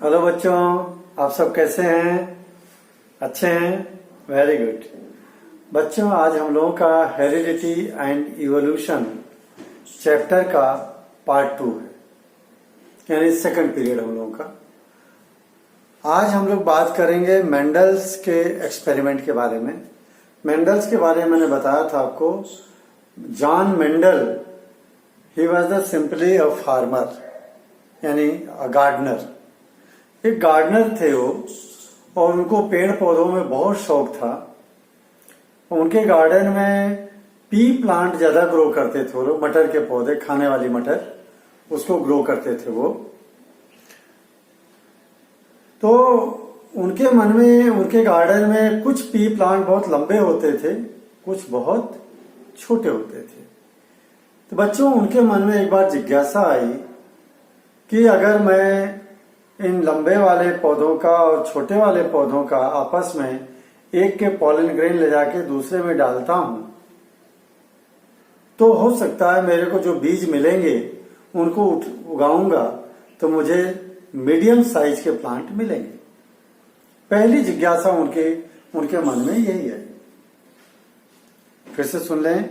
Hello बच्चों, आप सब कैसे हैं? अच्छे हैं? Very good. बच्चों, आज हम लोगों का हेरिडिटी एंड इवोल्यूशन चैप्टर का पार्ट 2 है, यानी सेकंड पीरियड हम लोगों का। आज हम लोग बात करेंगे मेंडल्स के एक्सपेरिमेंट के बारे में। मेंडल्स के बारे में मैंने बताया था आपको। John Mendel, he was the simply a farmer, यानी अ गार्डनर। एक गार्डनर थे वो, और उनको पेड़ पौधों में बहुत शौक था। उनके गार्डन में पी प्लांट ज्यादा ग्रो करते थे वो लोग। मटर के पौधे, खाने वाली मटर, उसको ग्रो करते थे वो। तो उनके मन में, उनके गार्डन में कुछ पी प्लांट बहुत लंबे होते थे, कुछ बहुत छोटे होते थे। तो बच्चों, उनके मन में एक बार जिज्ञासा आई कि अगर मैं इन लंबे वाले पौधों का और छोटे वाले पौधों का आपस में एक के पॉलन ग्रेन ले जाके दूसरे में डालता हूं, तो हो सकता है मेरे को जो बीज मिलेंगे उनको उगाऊंगा तो मुझे मीडियम साइज के प्लांट मिलेंगे। पहली जिज्ञासा उनके मन में यही है। फिर से सुन लें।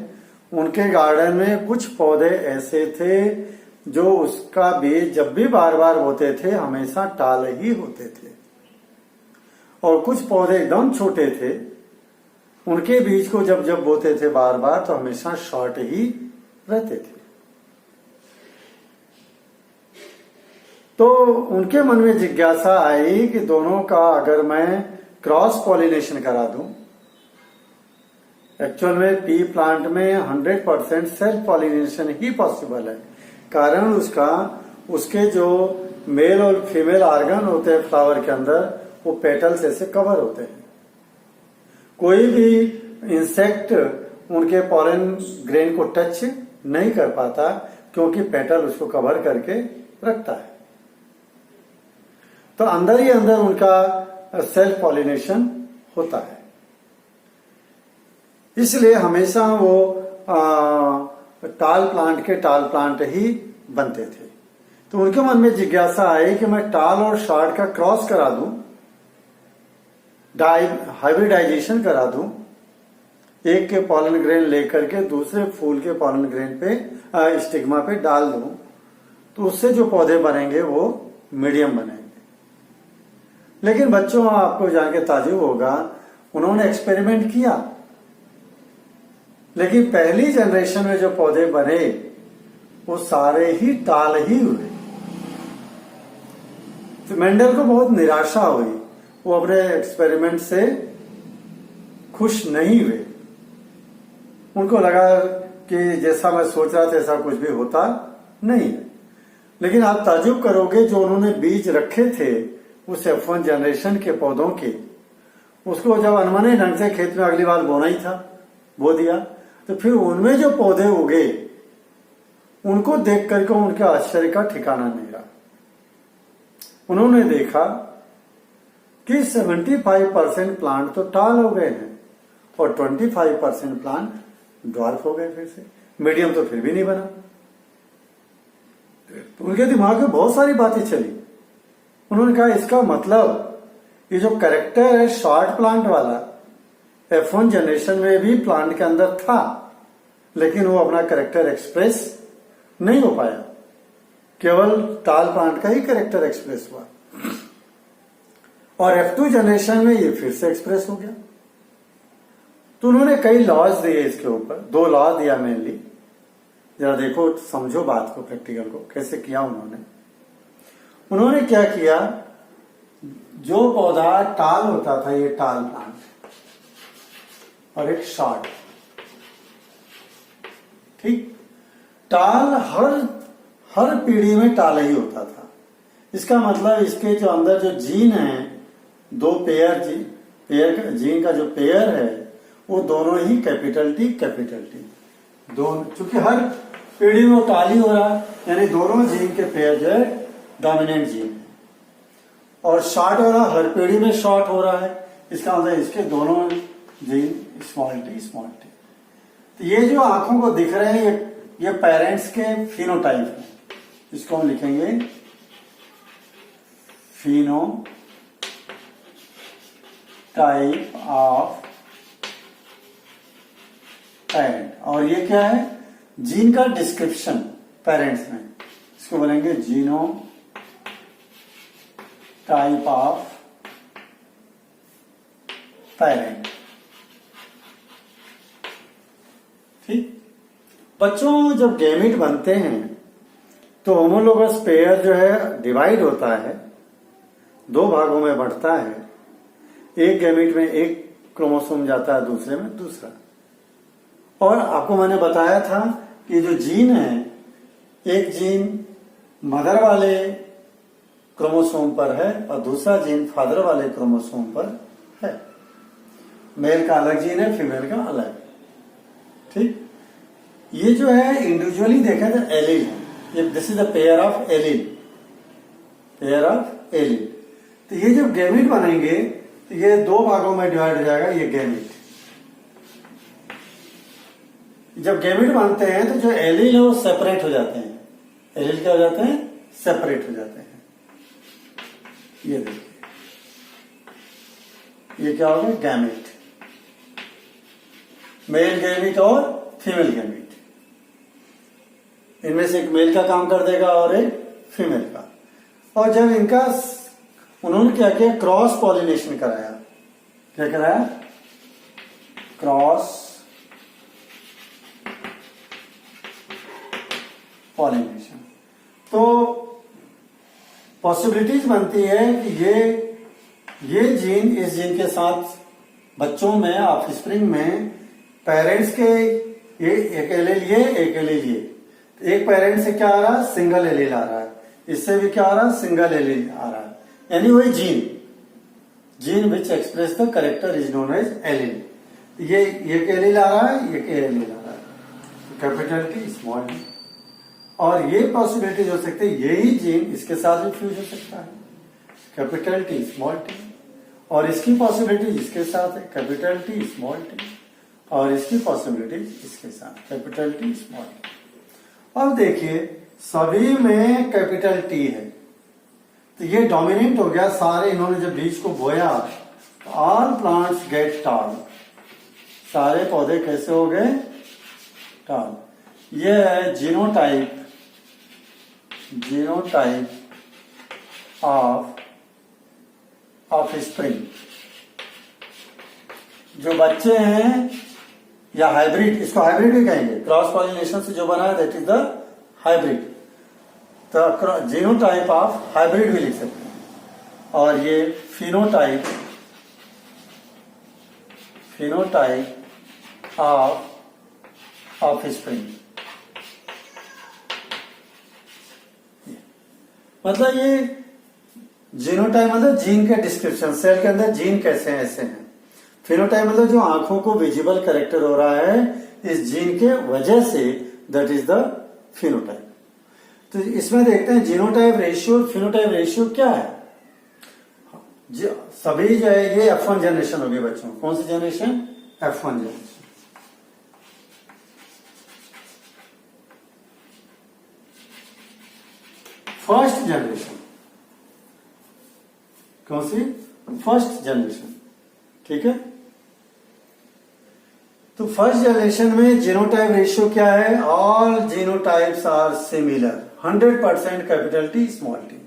उनके गार्डन में कुछ पौधे ऐसे थे जो उसका बीज जब भी बार बार बोते थे हमेशा टाल ही होते थे, और कुछ पौधे एकदम छोटे थे, उनके बीज को जब जब बोते थे बार बार तो हमेशा शॉर्ट ही रहते थे। तो उनके मन में जिज्ञासा आई कि दोनों का अगर मैं क्रॉस पॉलिनेशन करा दूं। एक्चुअल में पी प्लांट में 100% सेल्फ पॉलिनेशन ही पॉसिबल है। कारण उसके जो मेल और फीमेल ऑर्गन होते हैं फ्लावर के अंदर, वो पेटल से कवर होते हैं। कोई भी इंसेक्ट उनके पॉलन ग्रेन को टच नहीं कर पाता, क्योंकि पेटल उसको कवर करके रखता है। तो अंदर ही अंदर उनका सेल्फ पॉलिनेशन होता है। इसलिए हमेशा वो टाल प्लांट ही बनते थे। तो उनके मन में जिज्ञासा आई कि मैं टाल और शॉर्ट का क्रॉस करा दूं, हाइब्रिडाइजेशन करा दूं, एक के पॉलन ग्रेन लेकर के दूसरे फूल के पॉलन ग्रेन पे स्टिग्मा पे डाल दूं, तो उससे जो पौधे बनेंगे वो मीडियम बनेंगे। लेकिन बच्चों, आपको जान के ताज्जुब होगा, उन्होंने एक्सपेरिमेंट किया, लेकिन पहली जनरेशन में जो पौधे बने वो सारे ही टाल ही हुए। तो मेंडल को बहुत निराशा हुई, वो अपने एक्सपेरिमेंट से खुश नहीं हुए। उनको लगा कि जैसा मैं सोच रहा था ऐसा कुछ भी होता नहीं है। लेकिन आप ताज्जुब करोगे, जो उन्होंने बीज रखे थे उस F1 जनरेशन के पौधों के, उसको जब अनमने ढंग से खेत में अगली बार बोना ही था, बो दिया, तो फिर उनमें जो पौधे उगे उनको देख करके उनके आश्चर्य का ठिकाना नहीं रहा। उन्होंने देखा कि 75% प्लांट तो टाल हो गए हैं और 25% प्लांट ड्वार्फ हो गए। फिर से मीडियम तो फिर भी नहीं बना। तो उनके दिमाग में बहुत सारी बातें चली। उन्होंने कहा, इसका मतलब ये जो कैरेक्टर है शॉर्ट प्लांट वाला, F1 जनरेशन में भी प्लांट के अंदर था, लेकिन वो अपना कैरेक्टर एक्सप्रेस नहीं हो पाया। केवल टाल प्लांट का ही कैरेक्टर एक्सप्रेस हुआ, और F2 जनरेशन में ये फिर से एक्सप्रेस हो गया। तो उन्होंने कई लॉज दिए इसके ऊपर, 2 लॉ दिया मेनली। जरा देखो, समझो बात को, प्रैक्टिकल को कैसे किया उन्होंने क्या किया, जो पौधा टाल होता था, ये टाल प्लांट, और एक शॉर्ट, ठीक, टाल हर पीढ़ी में टाल ही होता था। इसका मतलब इसके जो अंदर जो जीन है, 2 पेयर जीन का जो पेयर है, वो दोनों ही कैपिटल टी दोनों, चूंकि हर पीढ़ी में टाल ही हो रहा है, यानी दोनों जीन के पेयर जो है डोमिनेंट जीन है। और शॉर्ट वाला हर पीढ़ी में शॉर्ट हो रहा है, इसका मतलब इसके दोनों जीन स्मॉल टी। तो ये जो आंखों को दिख रहे हैं, ये पेरेंट्स के फिनोटाइप है। इसको हम लिखेंगे फिनोटाइप ऑफ पेरेंट। और ये क्या है? जीन का डिस्क्रिप्शन पेरेंट्स में, इसको बोलेंगे जीनोटाइप ऑफ पेरेंट। ठीक। बच्चों जब गैमीट बनते हैं तो होमोलोगस पेयर जो है डिवाइड होता है, दो भागों में बढ़ता है। एक गैमीट में एक क्रोमोसोम जाता है, दूसरे में दूसरा। और आपको मैंने बताया था कि जो जीन है, एक जीन मदर वाले क्रोमोसोम पर है और दूसरा जीन फादर वाले क्रोमोसोम पर है। मेल का अलग जीन है, फीमेल का अलग। ठीक। ये जो है इंडिविजुअली देखा तो एलील है। ये this is the pair of allele, pair of allele. तो ये जब गैमीट बनेंगे तो ये दो भागों में डिवाइड हो जाएगा। ये गैमीट जब गैमीट बनते हैं तो जो एलील है वो सेपरेट हो जाते हैं। एलील क्या हो जाते हैं? सेपरेट हो जाते हैं। ये देखिए, ये क्या हो गया? गैमीट, मेल गैमीट और फीमेल गैमीट। इनमें से एक मेल का काम कर देगा और एक फीमेल का। और जब इनका उन्होंने क्या किया? क्रॉस पॉलिनेशन कराया। क्या कराया? Cross pollination. तो पॉसिबिलिटीज बनती है कि ये जीन इस जीन के साथ बच्चों में, ऑफस्प्रिंग में, पेरेंट्स के ये एक एलील, ये एक एलील, ये एक पेरेंट से क्या आ रहा है? सिंगल एलील आ रहा है। इससे भी क्या आ रहा है? सिंगल एलील आ रहा है। यानी वही gene which express the character is known as allele. ये एक एलील आ रहा है, एक एलील आ रहा है, कैपिटल टी स्मॉल टी। और ये पॉसिबिलिटीज हो सकती है यही जीन इसके साथ भी फ्यूज हो सकता है, कैपिटल टी स्मॉल टी। और इसकी पॉसिबिलिटी इसके साथ है, कैपिटल टी स्मॉल टी। और इसकी पॉसिबिलिटी इसके साथ, कैपिटल टी स्मॉल टी। अब देखिए सभी में कैपिटल टी है तो ये डोमिनेंट हो गया। सारे इन्होंने जब बीज को बोया तो ऑल प्लांट्स गेट टॉल। सारे पौधे कैसे हो गए? टॉल। ये है जीनोटाइप ऑफ स्प्रिंग। जो बच्चे हैं या हाइब्रिड, इसको हाइब्रिड भी कहेंगे, क्रॉस पॉलिनेशन से जो बना है दैट इज द हाइब्रिड। तो जीनोटाइप ऑफ हाइब्रिड भी लिख सकते हैं। और ये फिनोटाइप ऑफ स्प्रिंग। मतलब ये जीनोटाइप मतलब जीन के डिस्क्रिप्शन, सेल के अंदर जीन कैसे हैं ऐसे हैं। फिनोटाइप मतलब जो आंखों को विजिबल कैरेक्टर हो रहा है इस जीन के वजह से, दैट इज द फिनोटाइप। तो इसमें देखते हैं जीनोटाइप रेशियो, फिनोटाइप रेशियो क्या है। सभी जो है ये F1 जनरेशन होगी बच्चों। कौन सी generation? F1 generation. First generation कौन सी? First generation. ठीक है। तो फर्स्ट जनरेशन में जीनोटाइप रेशियो क्या है? All genotypes are similar, 100% capital T small T.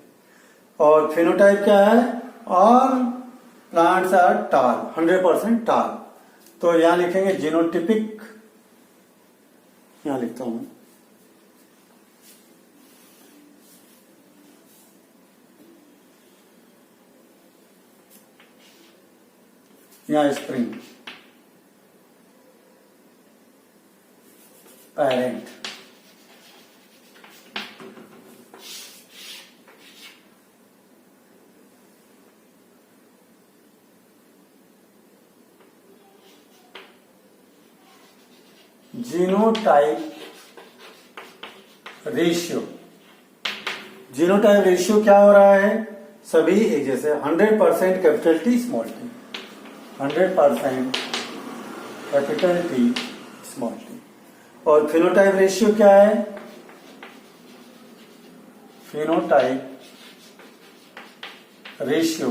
और फिनोटाइप क्या है? All plants are tall, 100% tall. तो यहां लिखेंगे जीनोटिपिक, यहां लिखता हूं यहां spring parent. Genotype ratio, genotype ratio क्या हो रहा है? सभी एक जैसे, 100% capital T small T, 100% capital T small T. और फिनोटाइप रेशियो क्या है? Phenotype ratio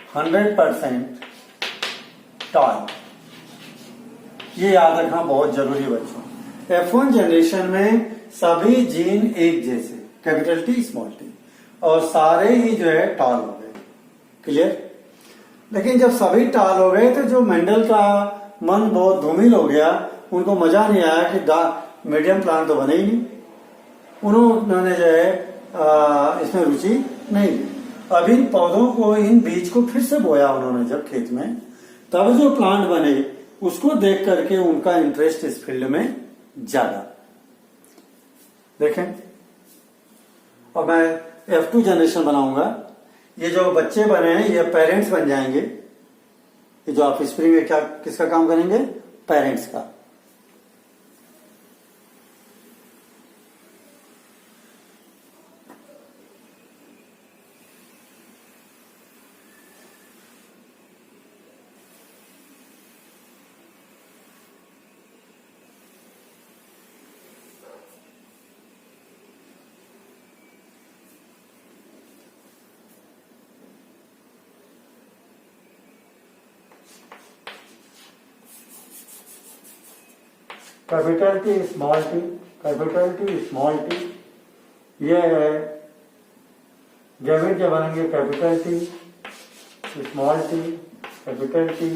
100% tall. ये याद रखना बहुत जरूरी है बच्चों। F1 जनरेशन में सभी जीन एक जैसे, कैपिटल टी स्मॉल टी, और सारे ही जो है टॉल हो गए। क्लियर? लेकिन जब सभी टॉल हो गए तो जो मेंडल का मन बहुत धूमिल हो गया, उनको मजा नहीं आया कि मीडियम प्लांट तो बने ही नहीं। उन्होंने जो है इसमें रुचि नहीं ली। अब इन पौधों को, इन बीज को फिर से बोया उन्होंने जब खेत में, तब जो प्लांट बने उसको देख करके उनका इंटरेस्ट इस फील्ड में जागा। देखें, और मैं F2 जनरेशन बनाऊंगा। ये जो बच्चे बने हैं ये पेरेंट्स बन जाएंगे। ये जो आप स्प्रिंग में क्या किसका काम करेंगे? पेरेंट्स का। Capital T small T, capital T small T, ये है गैमेट जो बनेंगे capital T small T, capital T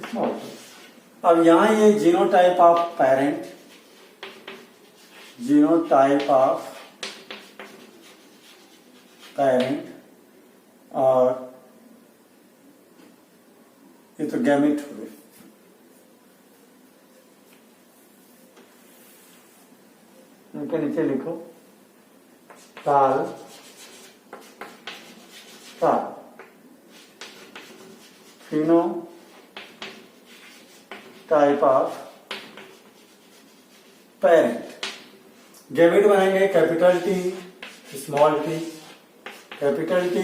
small T. अब यहां ये genotype of parent, genotype of parent, और ये तो गैमेट हुए। इनके नीचे लिखो tall tall, phenotype of parent. Gamete बनाएंगे capital T small T, capital T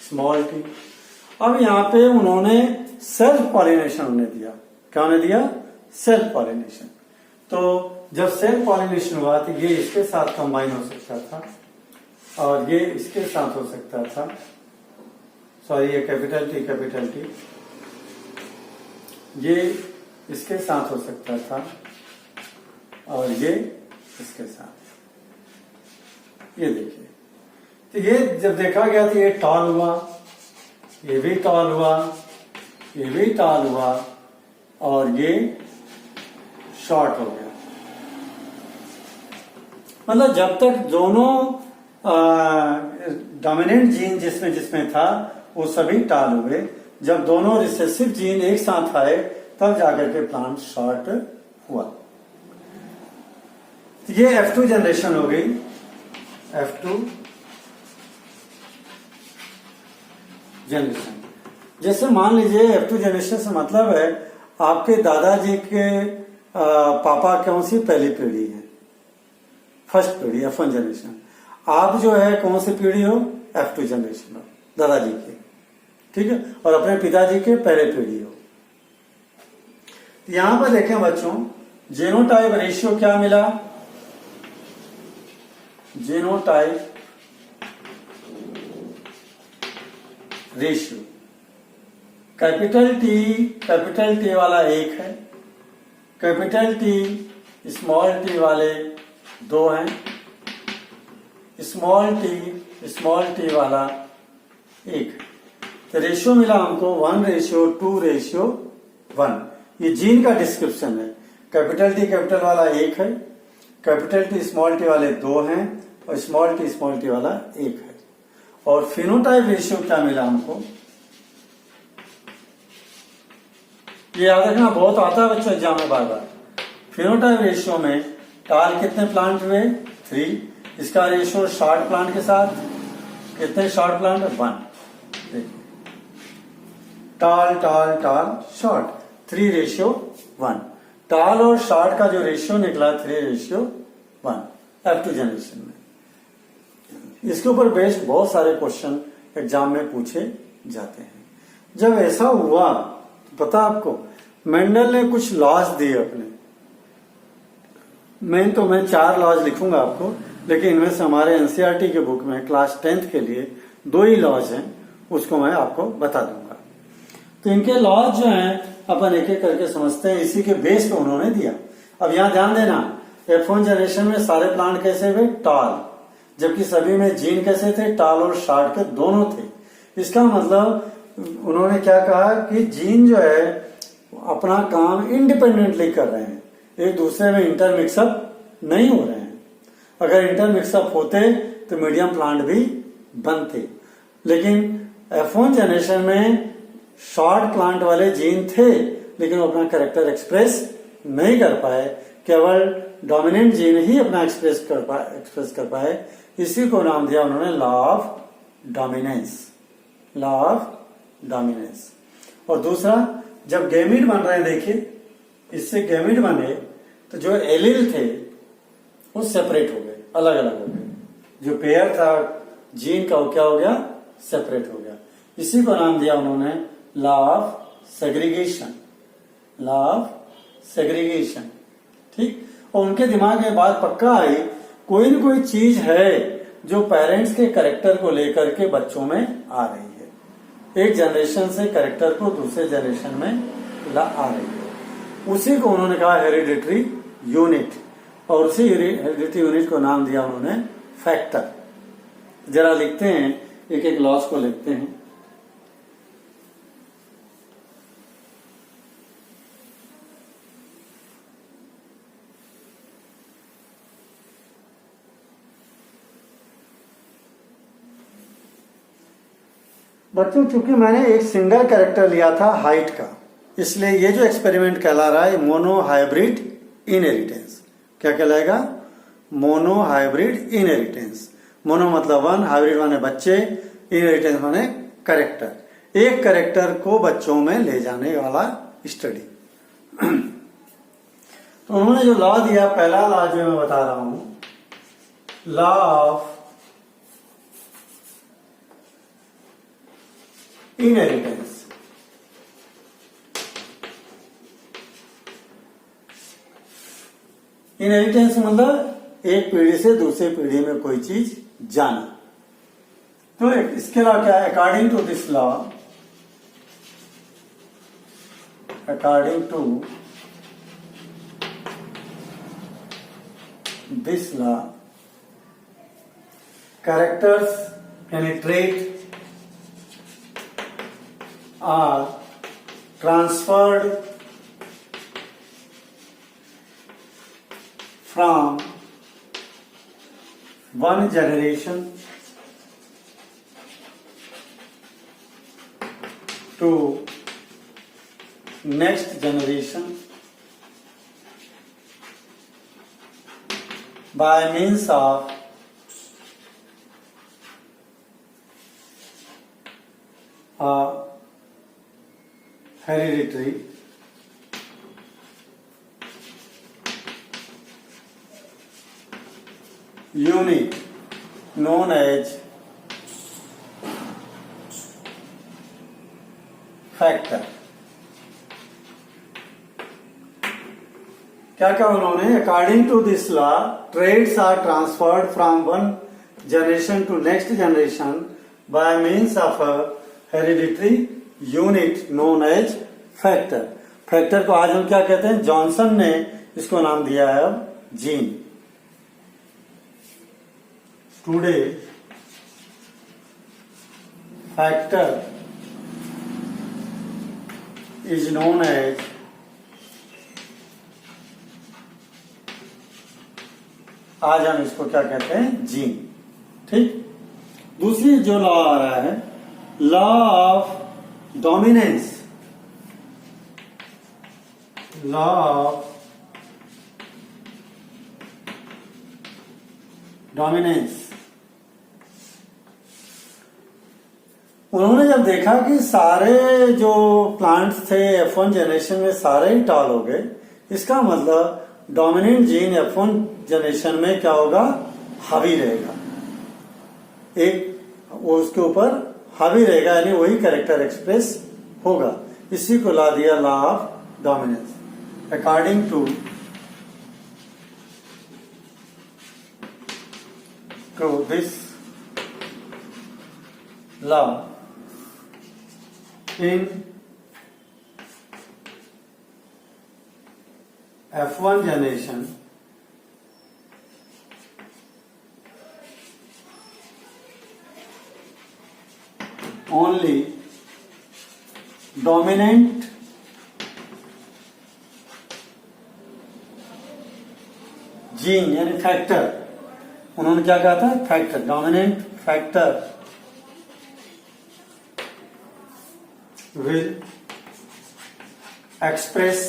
small T. अब यहां पे उन्होंने सेल्फ पॉलिनेशन उन्हें दिया। क्या उन्हें दिया? Self pollination. तो जब सेल्फ पॉलिनेशन हुआ तो ये इसके साथ कंबाइन हो सकता था और ये इसके साथ हो सकता था। सॉरी, ये कैपिटल टी, ये इसके साथ हो सकता था और ये इसके साथ। ये देखिए, तो ये जब देखा गया तो ये टॉल हुआ, ये भी टॉल हुआ, ये भी टॉल हुआ और ये शॉर्ट हो गया। मतलब जब तक दोनों डोमिनेंट जीन जिसमें था वो सभी टाल हुए, जब दोनों रिसेसिव जीन एक साथ आए तब जाकर के प्लांट शॉर्ट हुआ। तो ये F2 जनरेशन हो गई। F2 जनरेशन, जैसे मान लीजिए F2 जनरेशन से मतलब है आपके दादाजी के पापा कौन सी पहली पीढ़ी है? फर्स्ट पीढ़ी F1 जनरेशन। आप जो है कौन सी पीढ़ी हो? F2 जनरेशन हो, दादाजी के। ठीक है, और अपने पिताजी के पहले पीढ़ी हो। यहां पर देखें बच्चों, जीनोटाइप रेशियो क्या मिला? जीनोटाइप रेशियो कैपिटल टी वाला 1 है, कैपिटल टी स्मॉल टी वाले 2 हैं, स्मॉल टी वाला 1 है। तो रेशियो मिला हमको 1:2:1। ये जीन का डिस्क्रिप्शन है। कैपिटल टी कैपिटल वाला 1 है, कैपिटल टी स्मॉल टी वाले 2 हैं और स्मॉल टी वाला 1 है। और फिनोटाइप रेशियो क्या मिला हमको? ये याद रखना, बहुत आता है बच्चों एग्जाम में बार बार। फिनोटाइप रेशियो में टाल कितने प्लांट हुए? 3। इसका रेशियो शॉर्ट प्लांट के साथ कितने शॉर्ट प्लांट? 1। देखिए, टाल शॉर्ट 3:1। टाल और शॉर्ट का जो रेशियो निकला 3:1 F2 जनरेशन में। इसके ऊपर बेस्ड बहुत सारे क्वेश्चन एग्जाम में पूछे जाते हैं। जब ऐसा हुआ तो पता आपको, मेंडल ने कुछ लॉज दिए अपने। मैं 4 लॉज लिखूंगा आपको, लेकिन इनमें से हमारे एनसीईआरटी के बुक में क्लास 10th के लिए दो ही लॉज हैं, उसको मैं आपको बता दूंगा। तो इनके लॉज जो हैं अपन एक एक करके समझते हैं, इसी के बेस पे उन्होंने दिया। अब यहाँ ध्यान देना, F1 जनरेशन में सारे प्लांट कैसे हुए, टॉल, जबकि सभी में जीन कैसे थे, टॉल और शॉर्ट के दोनों थे। इसका मतलब उन्होंने क्या कहा कि जीन जो है अपना काम इंडिपेंडेंटली कर रहे हैं, एक दूसरे में इंटर मिक्सअप नहीं हो रहे हैं। अगर इंटर मिक्सअप होते तो मीडियम प्लांट भी बनते, लेकिन F1 जनरेशन में शॉर्ट प्लांट वाले जीन थे, लेकिन वो अपना कैरेक्टर एक्सप्रेस नहीं कर पाए, केवल डोमिनेंट जीन ही अपना एक्सप्रेस कर पाए। इसी को नाम दिया उन्होंने law of dominance, law of dominance. और दूसरा, जब गैमीट बन रहे हैं, देखिए इससे गैमीट बने तो जो एलील थे वो सेपरेट हो गए, अलग अलग हो गए, जो पेयर था जीन का वो क्या हो गया, सेपरेट हो गया। इसी को नाम दिया उन्होंने law of segregation, law of segregation. ठीक, और उनके दिमाग में बात पक्का आई, कोई न कोई चीज है जो पेरेंट्स के कैरेक्टर को लेकर के बच्चों में आ रही है, एक जनरेशन से कैरेक्टर को दूसरे जनरेशन में आ रही है। उसी को उन्होंने कहा हेरिडिटरी यूनिट, और उसी हेरिडिटरी यूनिट को नाम दिया उन्होंने फैक्टर। जरा लिखते हैं, एक एक लॉस को लिखते हैं। बच्चों, चूंकि मैंने एक सिंगल कैरेक्टर लिया था हाइट का, इसलिए ये जो एक्सपेरिमेंट कहला रहा है मोनो हाइब्रिड इनहेरिटेंस। क्या कहलाएगा, मोनो हाइब्रिड इनहेरिटेंस। मोनो मतलब वन, हाइब्रिड माने बच्चे, इनहेरिटेंस माने कैरेक्टर, एक कैरेक्टर को बच्चों में ले जाने वाला स्टडी। तो उन्होंने जो लॉ दिया, पहला लॉ जो मैं बता रहा हूं, लॉ ऑफ इनहेरिटेंस। इनहेरिटेंस मतलब एक पीढ़ी से दूसरी पीढ़ी में कोई चीज जाना। तो इसके अलावा क्या है, according to this law, according to this law, characters यानी trait are transferred from one generation to next generation by means of a hereditary unit known as factor। क्या क्या उन्होंने, according to this law traits are transferred from one generation to next generation by means of a hereditary unit known as factor. Factor को आज हम क्या कहते हैं, Johnson ने इसको नाम दिया है अब gene. Today factor is known as आज हम इसको क्या कहते हैं, जीन। ठीक, दूसरी जो लॉ आ रहा है, law of dominance, law of dominance. उन्होंने जब देखा कि सारे जो प्लांट्स थे F1 जनरेशन में सारे ही टॉल हो गए, इसका मतलब डोमिनेंट जीन F1 जनरेशन में क्या होगा, हावी रहेगा, एक वो उसके ऊपर हावी रहेगा, यानी वही कैरेक्टर एक्सप्रेस होगा। इसी को ला दिया law of dominance. According to this law in F1 generation only dominant gene यानी फैक्टर, उन्होंने क्या कहा था, factor, dominant factor will express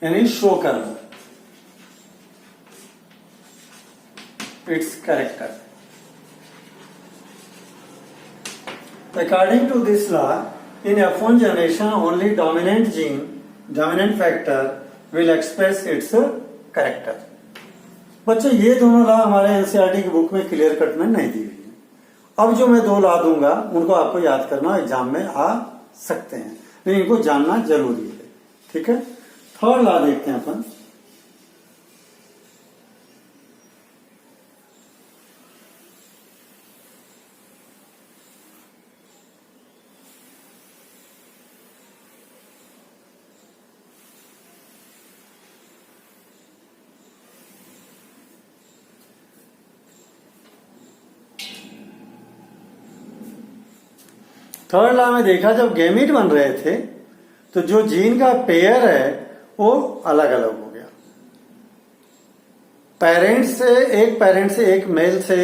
यानी शो करना it's character. According to this law, in F1 generation, only dominant gene, dominant factor will express its character. बच्चों ये दोनों लॉ हमारे एनसीईआरटी की बुक में क्लियर कट में नहीं दी हुई है. अब जो मैं दो लॉ दूंगा उनको आपको याद करना, एग्जाम में आ सकते हैं, लेकिन इनको जानना जरूरी है. ठीक है. थर्ड लॉ देखते हैं अपन. थर्ड लॉ में देखा, जब गैमीट बन रहे थे तो जो जीन का पेयर है वो अलग अलग हो गया. पेरेंट से एक मेल से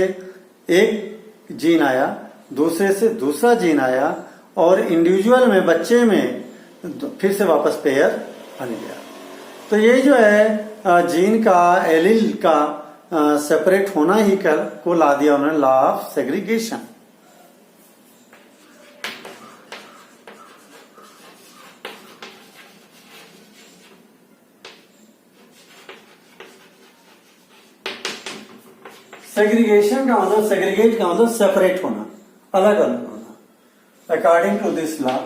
एक जीन आया, दूसरे से दूसरा जीन आया, और इंडिविजुअल में बच्चे में फिर से वापस पेयर बन गया. तो ये जो है जीन का एलील का सेपरेट होना ही को ला दिया उन्होंने लॉ ऑफ सेग्रीगेशन. सेग्रीगेशन का मतलब, सेग्रीगेट का मतलब सेपरेट होना, अलग अलग होना. According to this law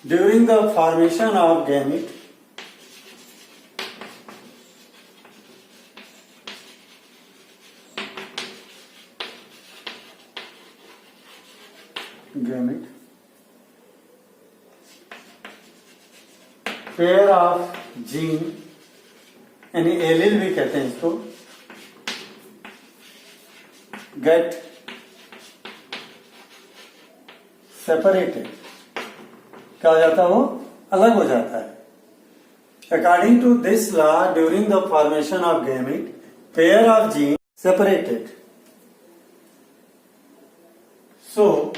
during the formation of gamete pair of gene यानी एलील भी कहते हैं इसको, गेट सेपरेटेड, क्या हो जाता है, वो अलग हो जाता है. According to this law during the formation of gamete pair of gene separated. So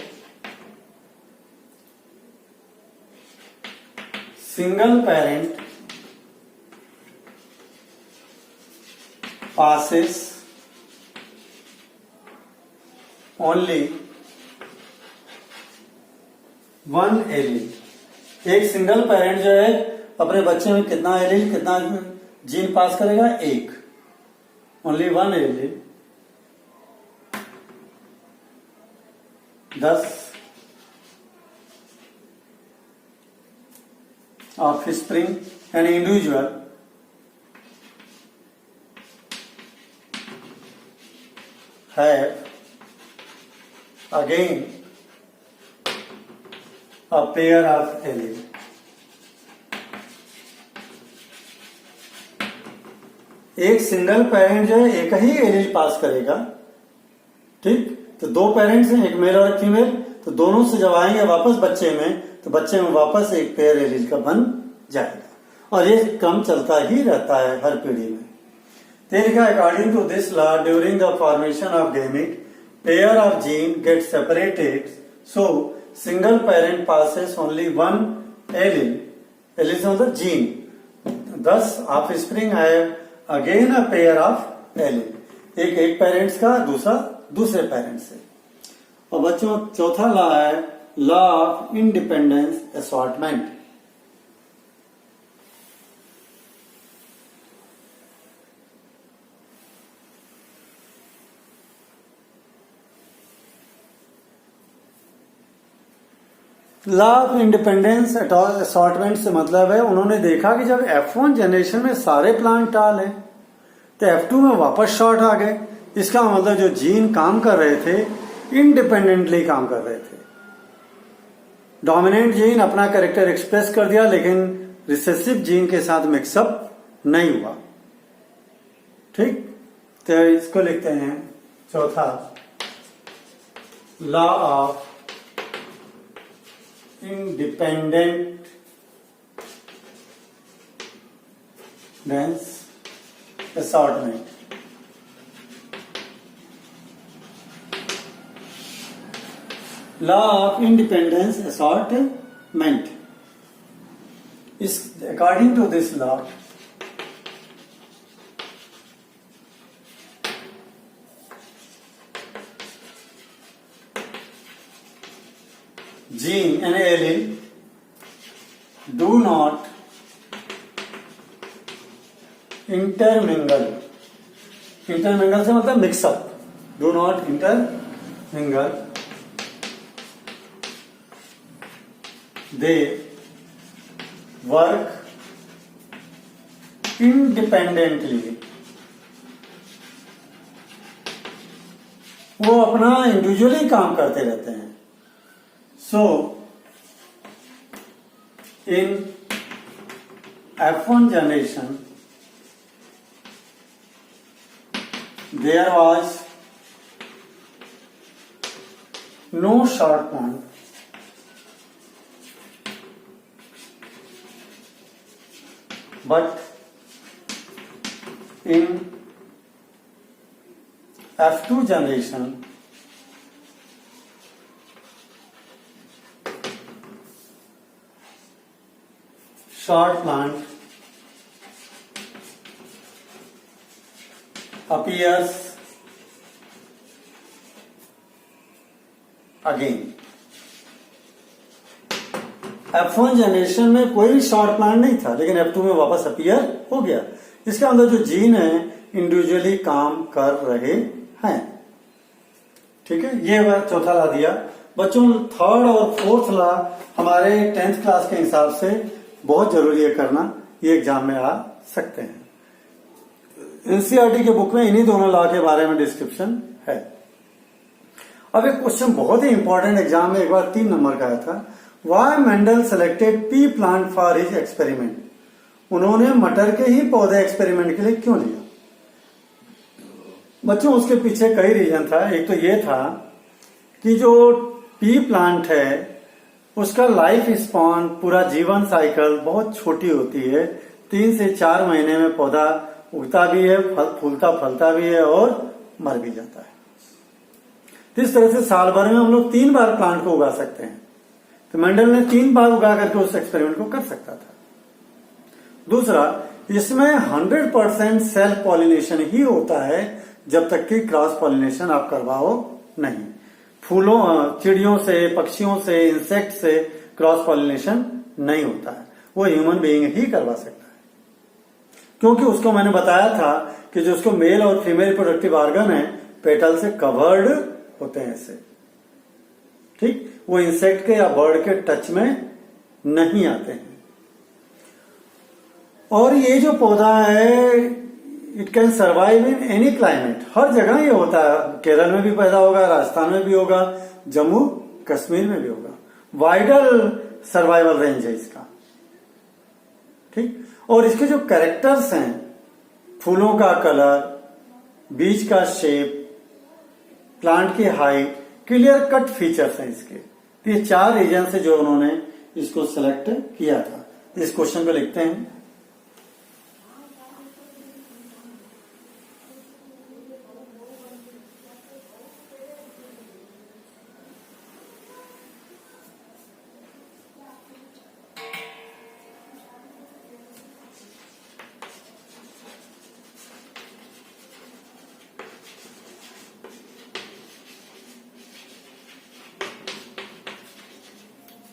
single parent passes only one allele. एक सिंगल पेरेंट जो है अपने बच्चे में कितना एलील, कितना जीन पास करेगा, एक, only one allele. thus offspring an individual have again a pair of allele. एक सिंगल पेरेंट जो है एक ही एलील पास करेगा. ठीक, तो दो पेरेंट्स हैं, एक मेल और एक फीमेल, तो दोनों से जब आएंगे वापस बच्चे में, तो बच्चे में वापस एक पेयर एलील का बन जाएगा. और ये क्रम चलता ही रहता है हर पीढ़ी में. देखा, according to this law during the formation of gamete pair of gene get separated, so single parent passes only one allele. Allele से मतलब जीन. thus offspring have again a pair of allele. एक पेरेंट्स का, दूसरा दूसरे parents से. और बच्चों चौथा लॉ है law of independence assortment. Law of independence assortment से मतलब है उन्होंने देखा कि जब F1 जनरेशन में सारे प्लांट टाल है तो F2 में वापस शॉर्ट आ गए। इसका मतलब जो जीन काम कर रहे थे इंडिपेंडेंटली काम कर रहे थे। डोमिनेंट जीन अपना कैरेक्टर एक्सप्रेस कर दिया लेकिन रिसेसिव जीन के साथ मिक्सअप नहीं हुआ। ठीक, तो इसको लिखते हैं चौथा, law of independent assortment. Law of independence assortment is according to this law gene and allele do not intermingle से मतलब mix up, do not intermingle, they work independently, वो अपना इंडिविजुअली काम करते रहते हैं। So in F1 generation there was no short point, but in F2 generation short plant appears again। F1 generation में कोई भी शॉर्ट प्लांट नहीं था लेकिन F2 में वापस अपीयर हो गया। इसका मतलब जो जीन है इंडिविजुअली काम कर रहे हैं। ठीक है, ये चौथा ला दिया। बच्चों थर्ड और फोर्थ ला हमारे 10th क्लास के हिसाब से बहुत जरूरी है करना, ये एग्जाम में आ सकते हैं। एनसीईआरटी के बुक में इन्हीं दोनों लॉ के बारे में डिस्क्रिप्शन है। अब एक क्वेश्चन बहुत ही इंपॉर्टेंट एग्जाम में एक बार 3 नंबर का आया था। Why Mendel selected pea plant for his experiment? उन्होंने मटर के ही पौधे एक्सपेरिमेंट के लिए क्यों लिया? बच्चों उसके पीछे कई रीजन था। एक तो ये था कि जो पी प्लांट है उसका लाइफ स्पॉन, पूरा जीवन साइकिल बहुत छोटी होती है। 3 से 4 महीने में पौधा उगता भी है, फूलता फलता भी है और मर भी जाता है। तो इस तरह से साल भर में हम लोग 3 बार प्लांट को उगा सकते हैं। तो मेंडल ने 3 बार उगा करके उस एक्सपेरिमेंट को कर सकता था। दूसरा, इसमें 100% सेल्फ पॉलिनेशन ही होता है जब तक कि क्रॉस पॉलिनेशन आप करवाओ नहीं। फूलों, चिड़ियों से, पक्षियों से, इंसेक्ट से क्रॉस पॉलिनेशन नहीं होता है, वो ह्यूमन बीइंग ही करवा सकता है। क्योंकि उसको मैंने बताया था कि जो उसको मेल और फीमेल प्रोडक्टिव ऑर्गन है पेटल से कवर्ड होते हैं ऐसे। ठीक, वो इंसेक्ट के या बर्ड के टच में नहीं आते हैं। और ये जो पौधा है it can survive in any climate, हर जगह ये होता है। केरल में भी पैदा होगा, राजस्थान में भी होगा, जम्मू कश्मीर में भी होगा। वाइडल सर्वाइवल रेंज है इसका। ठीक, और इसके जो कैरेक्टर्स हैं, फूलों का कलर, बीज का शेप, प्लांट की हाइट, क्लियर कट फीचर्स हैं इसके। तो ये 4 रीजन से जो उन्होंने इसको सिलेक्ट किया था। इस क्वेश्चन को लिखते हैं,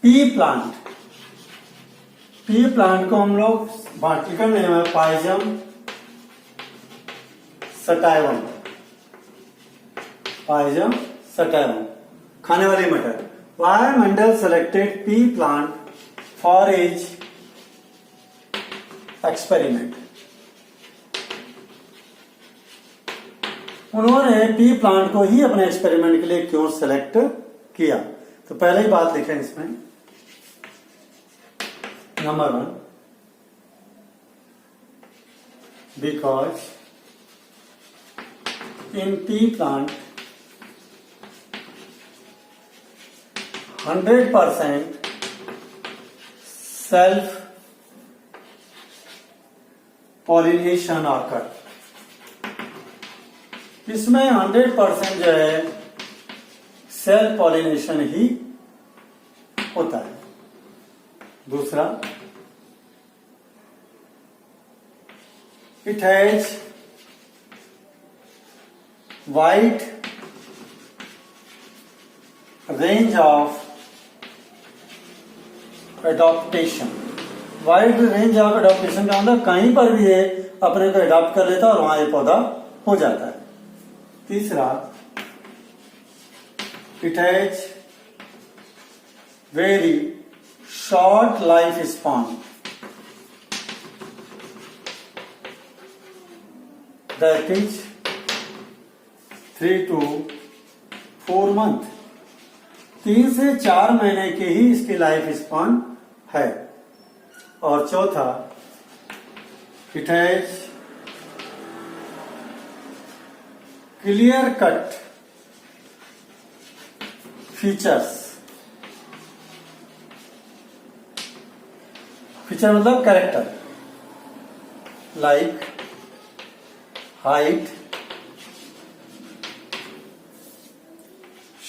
पी प्लांट। पी प्लांट को हम लोग बॉटनिकल नेम है पाइजम सटाइवम। पाइजम सटाइवम खाने वाली मटर। Why Mendel selected pea plant for his experiment? उन्होंने पी प्लांट को ही अपने एक्सपेरिमेंट के लिए क्यों सेलेक्ट किया? तो पहले ही बात लिखें इसमें, number 1, because in P plant 100% self pollination occur. इसमें 100% जो है सेल्फ पॉलिनेशन ही होता है। दूसरा, it has wide range of adaptation. Wide range of adaptation का मतलब कहीं पर भी ये अपने को एडॉप्ट कर लेता है और वहां ये पौधा हो जाता है। तीसरा, it has very short life span. That is 3 to 4 month। 3 से 4 महीने की ही इसकी लाइफ स्पैन है। और चौथा, it has clear cut features. Feature मतलब character, like height,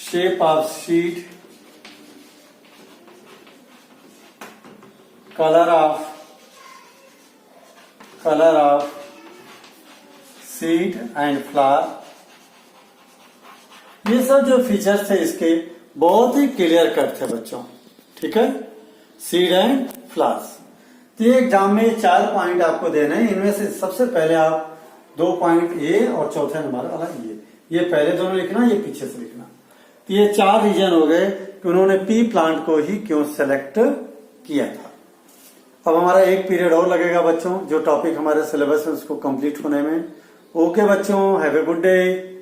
shape of seed, colour of seed and flower. ये सब जो फीचर्स थे इसके बहुत ही क्लियर कट थे बच्चों, ठीक है, सीड एंड फ्लावर्स। तो ये एग्जाम में 4 पॉइंट आपको देने हैं। इनमें से सबसे पहले आप 2 पॉइंट ये और चौथे नंबर वाला ये पहले दोनों लिखना, ये पीछे से लिखना। तो ये 4 रीजन हो गए कि उन्होंने पी प्लांट को ही क्यों सेलेक्ट किया था। अब हमारा 1 पीरियड और लगेगा बच्चों, जो टॉपिक हमारे सिलेबस है उसको कंप्लीट होने में। ओके बच्चों, हैव ए गुड डे।